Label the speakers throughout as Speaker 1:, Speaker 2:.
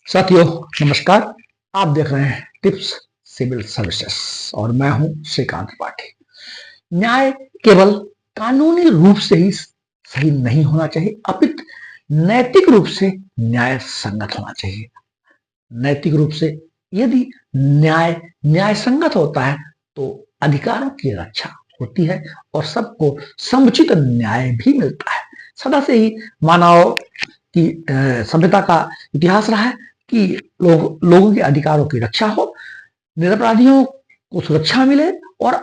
Speaker 1: साथियों नमस्कार। आप देख रहे हैं टिप्स सिविल सर्विसेज और मैं हूं श्रीकांत त्रिपाठी। न्याय केवल कानूनी रूप से ही सही नहीं होना चाहिए, अपितु नैतिक रूप से न्याय संगत होना चाहिए। नैतिक रूप से यदि न्याय संगत होता है तो अधिकारों की रक्षा होती है और सबको समुचित न्याय भी मिलता है। सदा से ही मानव की सभ्यता का इतिहास रहा है कि लोगों के अधिकारों की रक्षा हो, निरपराधियों को सुरक्षा मिले और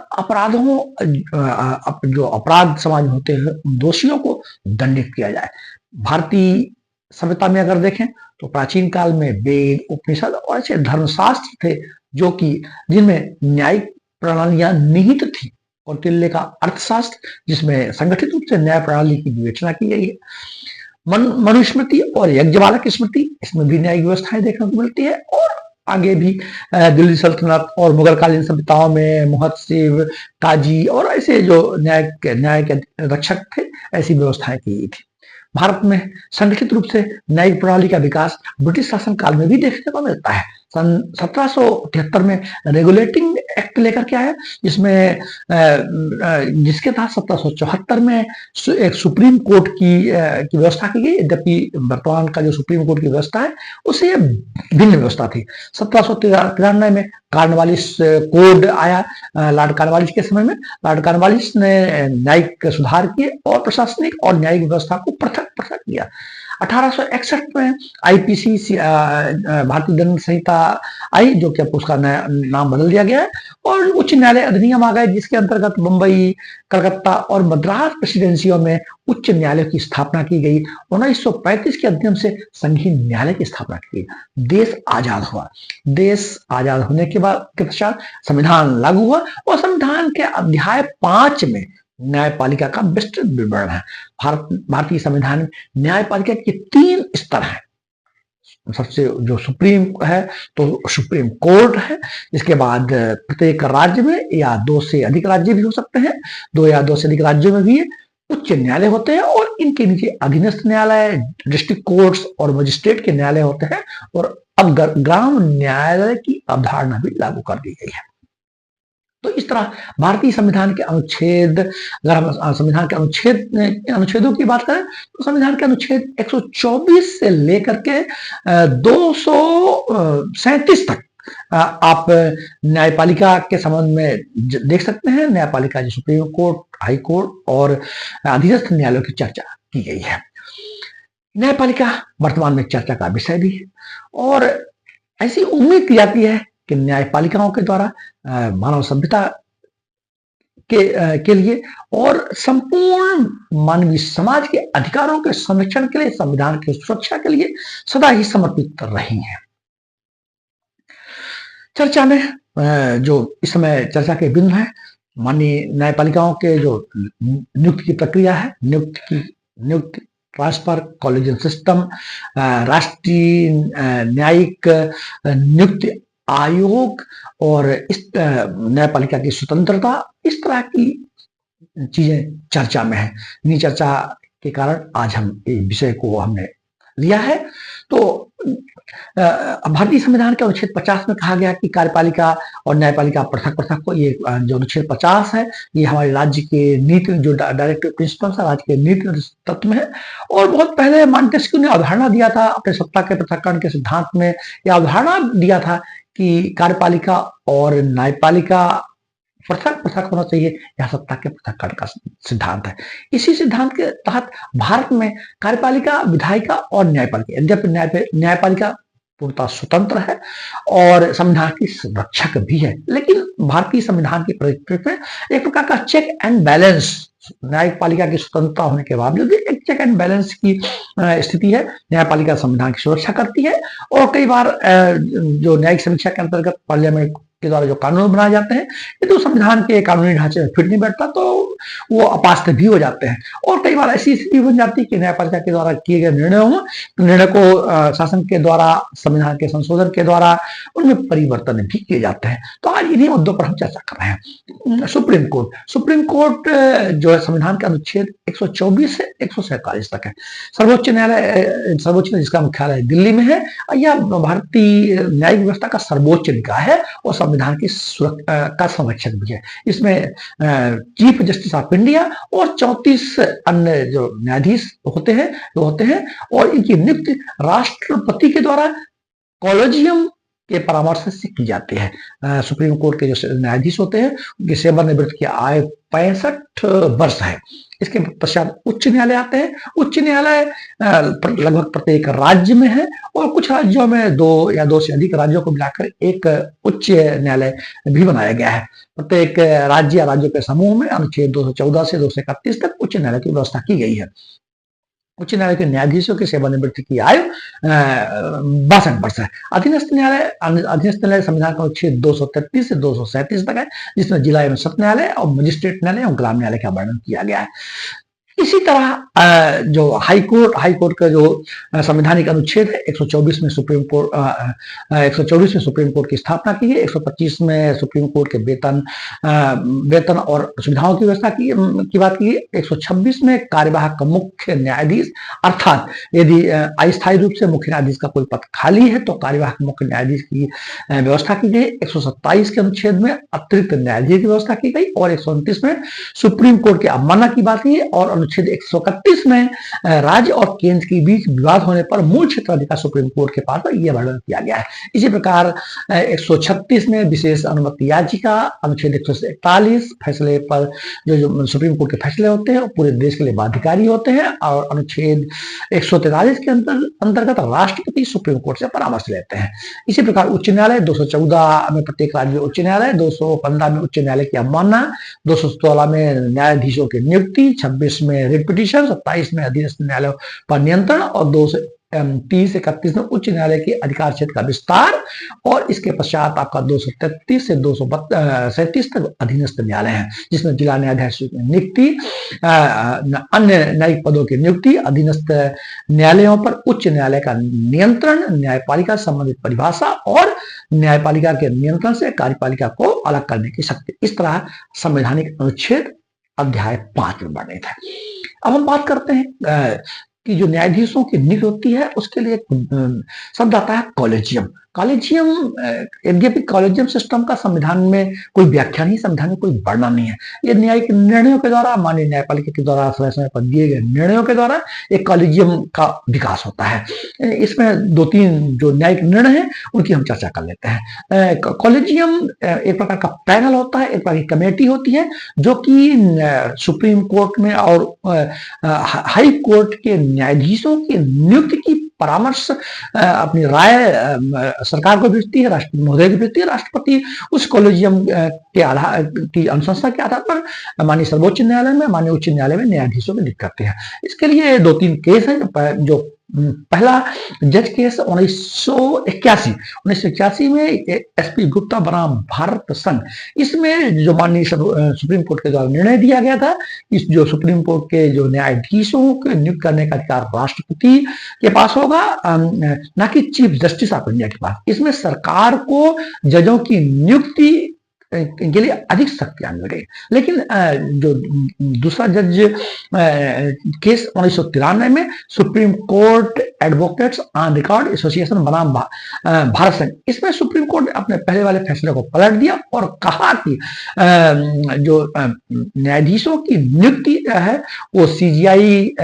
Speaker 1: जो अपराध समाज में होते हैं उन दोषियों को दंडित किया जाए। भारतीय सभ्यता में अगर देखें तो प्राचीन काल में वेद, उपनिषद और ऐसे धर्मशास्त्र थे जो कि जिनमें न्यायिक प्रणालियां निहित थी। कौटिल्य का अर्थशास्त्र जिसमें संगठित रूप से न्याय प्रणाली की विवेचना की गई है। मनुस्मृति और यज्ञवालक स्मृति, इसमें भी न्यायिक व्यवस्थाएं देखने को मिलती है। और आगे भी दिल्ली सल्तनत और मुगलकालीन सभ्यताओं में मुहत्सिब, काजी और ऐसे जो न्याय के रक्षक थे, ऐसी व्यवस्थाएं की गई थी। भारत में संगठित रूप से न्यायिक प्रणाली का विकास ब्रिटिश शासन काल में भी देखने को मिलता है। सन 1773 में रेगुलेटिंग एक्ट लेकर के आया, जिसमें जिसके तहत 1774 में एक सुप्रीम कोर्ट की व्यवस्था की गई। यद्यपि वर्तमान का जो सुप्रीम कोर्ट की व्यवस्था है उससे भिन्न व्यवस्था थी। 1793 में कार्नवालिस कोड आया। लॉर्ड कार्नवालिस के समय में लॉर्ड कार्नवालिस ने न्यायिक सुधार किए और प्रशासनिक और न्यायिक व्यवस्था को पृथक किया। 1861 में आईपीसी भारतीय दंड संहिता आई, जो कि अब उसका नाम बदल दिया गया है, और उच्च न्यायालय अधिनियम आ गए जिसके अंतर्गत मुंबई, कलकत्ता और मद्रास प्रेसिडेंसियों में उच्च न्यायालय की स्थापना की गई। 1935 के अधिनियम से संघीय न्यायालय की स्थापना की गई। देश आजाद हुआ। देश आजाद होने के पश्चात संविधान लागू हुआ और संविधान के अध्याय 5 में न्यायपालिका का विस्तृत विवरण है। भारतीय संविधान में न्यायपालिका के 3 स्तर हैं। सबसे जो सुप्रीम है तो सुप्रीम कोर्ट है। इसके बाद प्रत्येक राज्य में या 2 से अधिक राज्य भी हो सकते हैं, 2 या 2 से अधिक राज्यों में भी उच्च न्यायालय होते हैं और इनके नीचे अधीनस्थ न्यायालय, डिस्ट्रिक्ट कोर्ट्स और मजिस्ट्रेट के न्यायालय होते हैं। और अब ग्राम न्यायालय की अवधारणा भी लागू कर दी गई है। तो इस तरह भारतीय संविधान के अनुच्छेद, अगर हम संविधान के अनुच्छेदों की बात करें तो संविधान के अनुच्छेद 124 से लेकर के 237 तक आप न्यायपालिका के संबंध में देख सकते हैं। न्यायपालिका जो सुप्रीम कोर्ट, हाई कोर्ट और अधीनस्थ न्यायालयों की चर्चा की गई है। न्यायपालिका वर्तमान में चर्चा का विषय भी है और ऐसी उम्मीद की जाती है कि न्यायपालिकाओं के द्वारा मानव सभ्यता के लिए और संपूर्ण मानवीय समाज के अधिकारों के संरक्षण के लिए, संविधान की सुरक्षा के लिए सदा ही समर्पित रही हैं। चर्चा में जो इस समय चर्चा के बिंदु है, माननीय न्यायपालिकाओं के जो नियुक्ति की प्रक्रिया है, नियुक्ति ट्रांसफर, कॉलेजियम सिस्टम, राष्ट्रीय न्यायिक नियुक्ति आयोग और इस न्यायपालिका की स्वतंत्रता, इस तरह की चीजें चर्चा में है। इन्हीं चर्चा के कारण आज हम इस विषय को हमने लिया है। तो भारतीय संविधान के अनुच्छेद 50 में कहा गया कि कार्यपालिका और न्यायपालिका पृथक को, ये जो अनुच्छेद 50 है ये हमारे राज्य के नीति, जो डायरेक्टिव प्रिंसिपल्स है, राज्य के नीति तत्व में है। और बहुत पहले मॉन्टेस्क्यू ने अवधारणा दिया था अपने सत्ता के पृथक्करण के सिद्धांत में, यह अवधारणा दिया था कि कार्यपालिका और न्यायपालिका पृथक होना चाहिए। यह सत्ता के पृथक्करण का सिद्धांत है। इसी सिद्धांत के तहत भारत में कार्यपालिका, विधायिका और न्यायपालिका, यद्यपि न्यायपालिका पूर्णतः स्वतंत्र है और संविधान की रक्षक भी है, लेकिन भारतीय संविधान की परिप्रेक्ष्य में एक प्रकार का चेक एंड बैलेंस, न्यायपालिका की स्वतंत्रता होने के बावजूद एक चेक एंड बैलेंस की स्थिति है। न्यायपालिका संविधान की सुरक्षा करती है और कई बार जो न्यायिक समीक्षा के अंतर्गत पार्लियामेंट के द्वारा जो कानून बनाए जाते हैं, ये तो संविधान के कानूनी ढांचे में फिट नहीं बैठता, तो वो अपात्र भी हो जाते हैं। और कई बार ऐसी स्थिति बन जाती है कि न्यायपालिका के द्वारा किए गए निर्णय को शासन के द्वारा, संविधान के संशोधन के द्वारा उनमें परिवर्तन भी किए जाते हैं। तो आज इन्हीं मुद्दों पर हम चर्चा कर रहे हैं। सुप्रीम कोर्ट जो है संविधान के अनुच्छेद 124 से 147 तक है। सर्वोच्च न्यायालय जिसका मुख्यालय दिल्ली में है, यह भारतीय न्यायिक व्यवस्था का सर्वोच्च निकाय है और संविधान की का संरक्षक भी है। इसमें चीफ जस्टिस ऑफ इंडिया और 34 अन्य जो न्यायाधीश होते हैं और इनकी नियुक्ति राष्ट्रपति के द्वारा कॉलेजियम के परामर्श से की जाती है। सुप्रीम कोर्ट के जो न्यायाधीश होते हैं उनकी सेवानिवृत्त की आयु 65 वर्ष है। इसके पश्चात उच्च न्यायालय आते हैं। उच्च न्यायालय लगभग प्रत्येक राज्य में है और कुछ राज्यों में 2 या 2 से अधिक राज्यों को मिलाकर एक उच्च न्यायालय भी बनाया गया है। प्रत्येक राज्य या राज्यों के समूह में अनुच्छेद 214 से 231 तक उच्च न्यायालय की व्यवस्था की गई है। उच्च न्यायालय के न्यायाधीशों की सेवानिवृत्ति की आयु 62 वर्ष है। अधीनस्थ न्यायालय संविधान का अनुच्छेद 233 से 237 तक है, जिसमें जिला एवं सत्र न्यायालय और मजिस्ट्रेट न्यायालय और ग्राम न्यायालय का वर्णन किया गया है। इसी तरह जो हाई कोर्ट का जो संवैधानिक अनुच्छेद है 124 में सुप्रीम कोर्ट की स्थापना की है। 125 में सुप्रीम कोर्ट के वेतन और सुविधाओं की व्यवस्था की बात की है। 126 में कार्यवाहक मुख्य न्यायाधीश, अर्थात यदि अस्थायी रूप से मुख्य न्यायाधीश का कोई पद खाली है तो कार्यवाहक मुख्य न्यायाधीश की व्यवस्था की गई। 127 के अनुच्छेद में अतिरिक्त न्यायाधीश की व्यवस्था की गई और 129 में सुप्रीम कोर्ट की अवमानना की बात की है और अनुच्छेद 131 में राज्य और केंद्र के बीच विवाद होने पर मूल क्षेत्राधिकार सुप्रीम कोर्ट के पास यह वर्णन किया गया है। इसी प्रकार 136 में विशेष अनुमति याचिका, अनुच्छेद 141 फैसले पर जो सुप्रीम कोर्ट के फैसले होते हैं वो पूरे देश के लिए बाध्यकारी होते हैं और अनुच्छेद 143 के अंतर्गत राष्ट्रपति सुप्रीम कोर्ट से परामर्श लेते हैं। इसी प्रकार उच्च न्यायालय 214 में प्रत्येक राज्य में उच्च न्यायालय, 215 में उच्च न्यायालय की अवमानना, 216 में न्यायाधीशों की नियुक्ति, 26 में रिट पिटीशन, 27 में अधीनस्थ न्यायालय पर नियंत्रण और 230-31 में उच्च न्यायालय के अधिकार क्षेत्र का विस्तार और इसके पश्चात आपका 233 से 237 तक अधीनस्थ न्यायालय है, जिसमें जिला न्यायाधीश की नियुक्ति, अन्य न्यायिक पदों की नियुक्ति, अधीनस्थ न्यायालयों पर उच्च न्यायालय का नियंत्रण, न्यायपालिका संबंधित परिभाषा और न्यायपालिका के नियंत्रण से कार्यपालिका को अलग करने की शक्ति। इस तरह संवैधानिक अनुच्छेद अध्याय 5 में वर्णित है। अब हम बात करते हैं कि जो न्यायाधीशों की नियुक्ति होती है उसके लिए शब्द आता है कॉलेजियम। यद्यपि कॉलेजियम सिस्टम का संविधान में कोई व्याख्या नहीं, संविधान में कोई वर्णन नहीं है। ये न्यायिक निर्णयों के द्वारा, माननीय न्यायपालिका के द्वारा समय समय पर दिए गए निर्णयों के द्वारा एक कॉलेजियम का विकास होता है। इसमें 2-3 जो न्यायिक निर्णय हैं उनकी हम चर्चा कर लेते हैं। कॉलेजियम एक प्रकार का पैनल होता है, एक प्रकार की कमेटी होती है जो कि सुप्रीम कोर्ट में और हाई कोर्ट के न्यायाधीशों की नियुक्ति की परामर्श अपनी राय सरकार को भेजती है, राष्ट्रपति महोदय को भेजती है। राष्ट्रपति उस कॉलेजियम के आधार की अनुशंसा के आधार पर माननीय सर्वोच्च न्यायालय में, माननीय उच्च न्यायालय में न्यायाधीशों की नियुक्ति करते हैं। इसके लिए 2-3 केस हैं। जो पहला जज केस 1981 में एसपी गुप्ता बनाम भारत संघ, इसमें जो माननीय सुप्रीम कोर्ट के द्वारा निर्णय दिया गया था, इस जो सुप्रीम कोर्ट के जो न्यायाधीशों को नियुक्त करने का अधिकार राष्ट्रपति के पास होगा, ना कि चीफ जस्टिस ऑफ इंडिया के पास। इसमें सरकार को जजों की नियुक्ति के लिए अधिक शक्तियां मिल गई। लेकिन जो दूसरा जज केस 1993 में supreme court advocates on record association बनाम भारत संघ, इसमें सुप्रीम कोर्ट ने अपने पहले वाले फैसले को पलट दिया और कहा कि जो न्यायाधीशों की नियुक्ति है वो सीजीआई,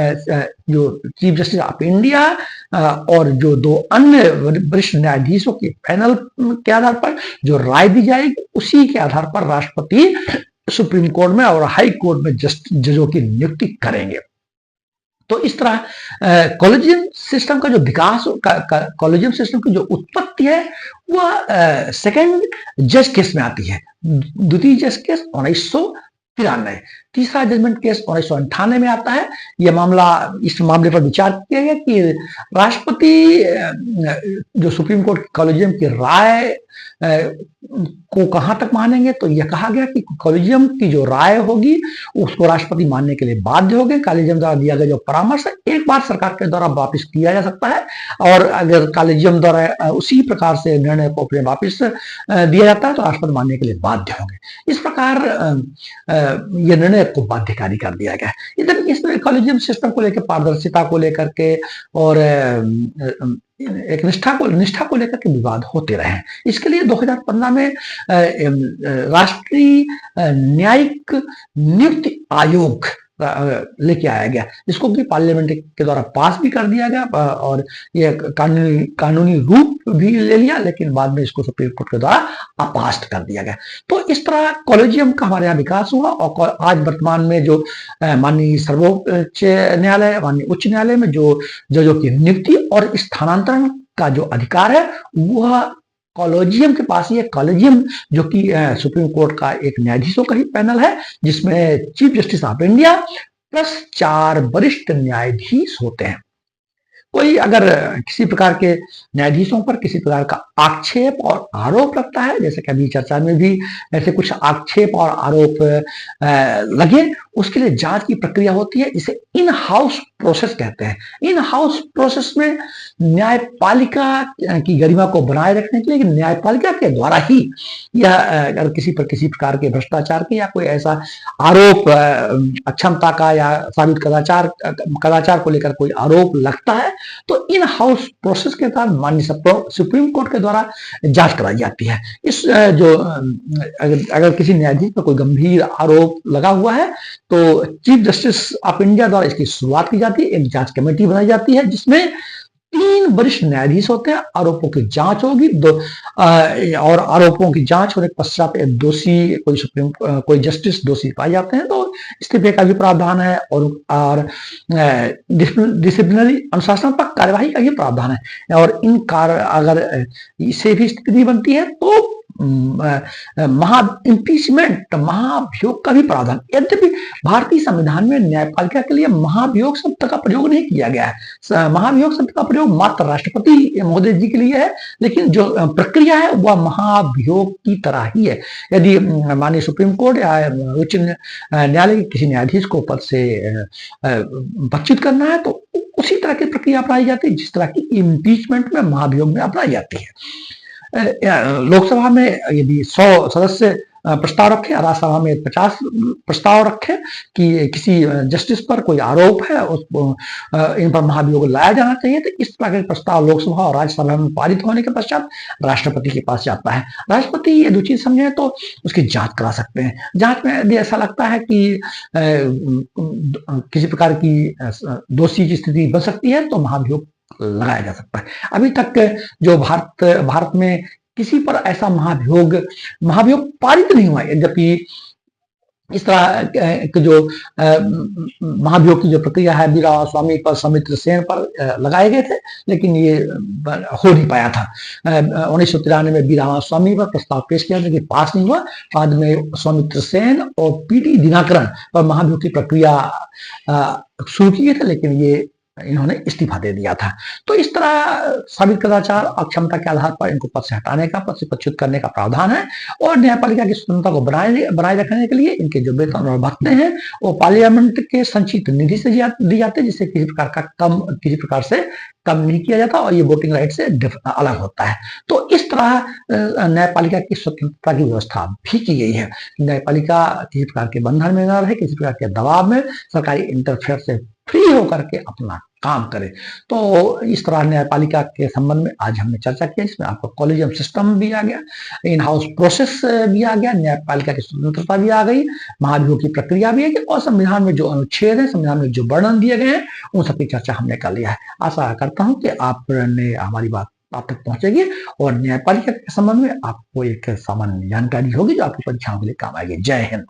Speaker 1: जो चीफ जस्टिस ऑफ इंडिया और जो 2 अन्य वरिष्ठ न्यायाधीशों के पैनल के आधार पर जो राय दी जाएगी उसी के आधार पर राष्ट्रपति सुप्रीम कोर्ट में और हाई कोर्ट में जजों की नियुक्ति करेंगे। तो इस तरह कॉलेजियम सिस्टम का जो विकास, कॉलेजियम सिस्टम की जो उत्पत्ति है वह सेकेंड जज केस में आती है। द्वितीय जज केस 1993। तीसरा जजमेंट केस 1998 में आता है। यह मामला, इस मामले पर विचार किया गया कि राष्ट्रपति जो सुप्रीम कोर्ट कॉलेजियम की राय को कहां तक मानेंगे। तो यह कहा गया कि कॉलेजियम की जो राय होगी उसको राष्ट्रपति मानने के लिए बाध्य होंगे। कॉलेजियम द्वारा दिया गया जो परामर्श है एक बार सरकार के द्वारा वापस किया जा सकता है, और अगर कॉलेजियम द्वारा उसी प्रकार से निर्णय को अपने वापस दिया जाता है तो राष्ट्रपति मानने के लिए बाध्य होंगे। इस प्रकार यह निर्णय को बाध्यकारी कर दिया गया है। इधर इस कॉलेजियम सिस्टम को लेकर, पारदर्शिता को लेकर के और एक निष्ठा को लेकर के विवाद होते रहे हैं। इसके लिए 2015 में राष्ट्रीय न्यायिक नियुक्ति आयोग लेके आया गया, जिसको कि पार्लियामेंट के द्वारा पास भी कर दिया गया और यह कानूनी रूप भी ले लिया, लेकिन बाद में इसको सुप्रीम कोर्ट के द्वारा अपास्ट कर दिया गया। तो इस तरह कॉलेजियम का हमारे यहाँ विकास हुआ, और आज वर्तमान में जो माननीय सर्वोच्च न्यायालय, माननीय उच्च न्यायालय में जो जजों की नियुक्ति और स्थानांतरण का जो अधिकार है वह कॉलेजियम के पास ही है। कॉलेजियम जो कि सुप्रीम कोर्ट का एक न्यायाधीशों का ही पैनल है, जिसमें chief justice of India plus 4 वरिष्ठ न्यायाधीश होते हैं। कोई अगर किसी प्रकार के न्यायाधीशों पर किसी प्रकार का आक्षेप और आरोप लगता है, जैसे कि अभी चर्चा में भी ऐसे कुछ आक्षेप और आरोप लगे, उसके लिए जांच की प्रक्रिया होती है, इसे इन हाउस प्रोसेस कहते हैं। इन हाउस प्रोसेस में न्यायपालिका की गरिमा को बनाए रखने के लिए न्यायपालिका के द्वारा ही यह अगर किसी पर किसी प्रकार के भ्रष्टाचार के या कोई ऐसा आरोप, अक्षमता का या साबित कदाचार को लेकर कोई आरोप लगता है तो इन हाउस प्रोसेस के तहत माननीय सुप्रीम कोर्ट के द्वारा जांच कराई जाती है। इस जो अगर किसी न्यायाधीश पर कोई गंभीर आरोप लगा हुआ है तो चीफ जस्टिस ऑफ इंडिया द्वारा इसकी शुरुआत की जाती है। एक जांच कमेटी बनाई जाती है जिसमें 3 वरिष्ठ न्यायाधीश होते हैं। आरोपों की जांच होगी और आरोपों की जांच होने के पश्चात एक दोषी कोई जस्टिस दोषी पाए जाते हैं तो इस्तीफे का भी प्रावधान है, और डिसिप्लिनरी अनुशासनात्मक कार्यवाही का भी प्रावधान है। और इन कार्य अगर इसे भी स्थिति बनती है तो इम्पीचमेंट महाभियोग का भी प्रावधान। यद्यपि भारतीय संविधान में न्यायपालिका के लिए महाभियोग शब्द का प्रयोग नहीं किया गया है। महाभियोग शब्द का प्रयोग मात्र राष्ट्रपति महोदय जी के लिए है, लेकिन जो प्रक्रिया है वह महाभियोग की तरह ही है। यदि माननीय सुप्रीम कोर्ट या उच्च न्यायालय के किसी न्यायाधीश को पद से बर्खास्त करना है तो उसी तरह की प्रक्रिया अपनाई जाती है जिस तरह की इम्पीचमेंट में महाभियोग में अपनाई जाती है। लोकसभा में यदि 100 सदस्य प्रस्ताव रखे, राज्यसभा में 50 प्रस्ताव रखे कि किसी जस्टिस पर कोई आरोप है, इन पर महाभियोग लाया जाना चाहिए, तो इस तरह के प्रस्ताव लोकसभा और राज्यसभा में पारित होने के पश्चात राष्ट्रपति के पास जाता है। राष्ट्रपति ये दो चीज समझे तो उसकी जांच करा सकते हैं। जांच में यदि ऐसा लगता है कि किसी प्रकार की दोषी की स्थिति बन सकती है तो महाभियोग लगाया जा सकता है। अभी तक जो भारत में किसी पर ऐसा महाभियोग पारित नहीं हुआ। यद्यपि इस तरह के जो महाभियोग की जो प्रक्रिया है वीर रामास्वामी पर, सौमित्र सेन पर लगाए गए थे, लेकिन ये हो नहीं पाया था। 1993 में वीर रामास्वामी पर प्रस्ताव पेश किया लेकिन पास नहीं हुआ। बाद में सौमित्र सेन और पीटी दिनाकरन पर महाभियोग की प्रक्रिया शुरू की थी, लेकिन ये इन्होंने इस्तीफा दे दिया था। तो इस तरह साबित कदाचार और क्षमता के आधार पर इनको पद से हटाने का, पद से पदच्युत करने का प्रावधान है। और न्यायपालिका की स्वतंत्रता को बनाए रखने के लिए इनके जो वेतन और भत्ते हैं वो पार्लियामेंट के संचित निधि से दी जाते हैं, जिससे किसी प्रकार से कम नहीं किया जाता और ये वोटिंग राइट से अलग होता है। तो इस तरह न्यायपालिका की स्वतंत्रता की व्यवस्था भी की गई है। न्यायपालिका किसी प्रकार के बंधन में न रहे, किसी प्रकार के दबाव में, सरकारी इंटरफेयर से फ्री होकर के अपना काम करे। तो इस तरह न्यायपालिका के संबंध में आज हमने चर्चा किया। इसमें आपको कॉलेजियम सिस्टम भी आ गया, इन हाउस प्रोसेस भी आ गया, न्यायपालिका की स्वतंत्रता भी आ गई, महाभियोग की प्रक्रिया भी आ गई, और संविधान में जो अनुच्छेद है, संविधान में जो वर्णन दिए गए हैं, उन सबकी चर्चा हमने कर लिया है। आशा करता हूं कि आपने हमारी बात आप तक पहुंचेगी और न्यायपालिका के संबंध में आपको एक सामान्य जानकारी होगी जो आपकी परीक्षाओं के लिए काम आएगी। जय हिंद।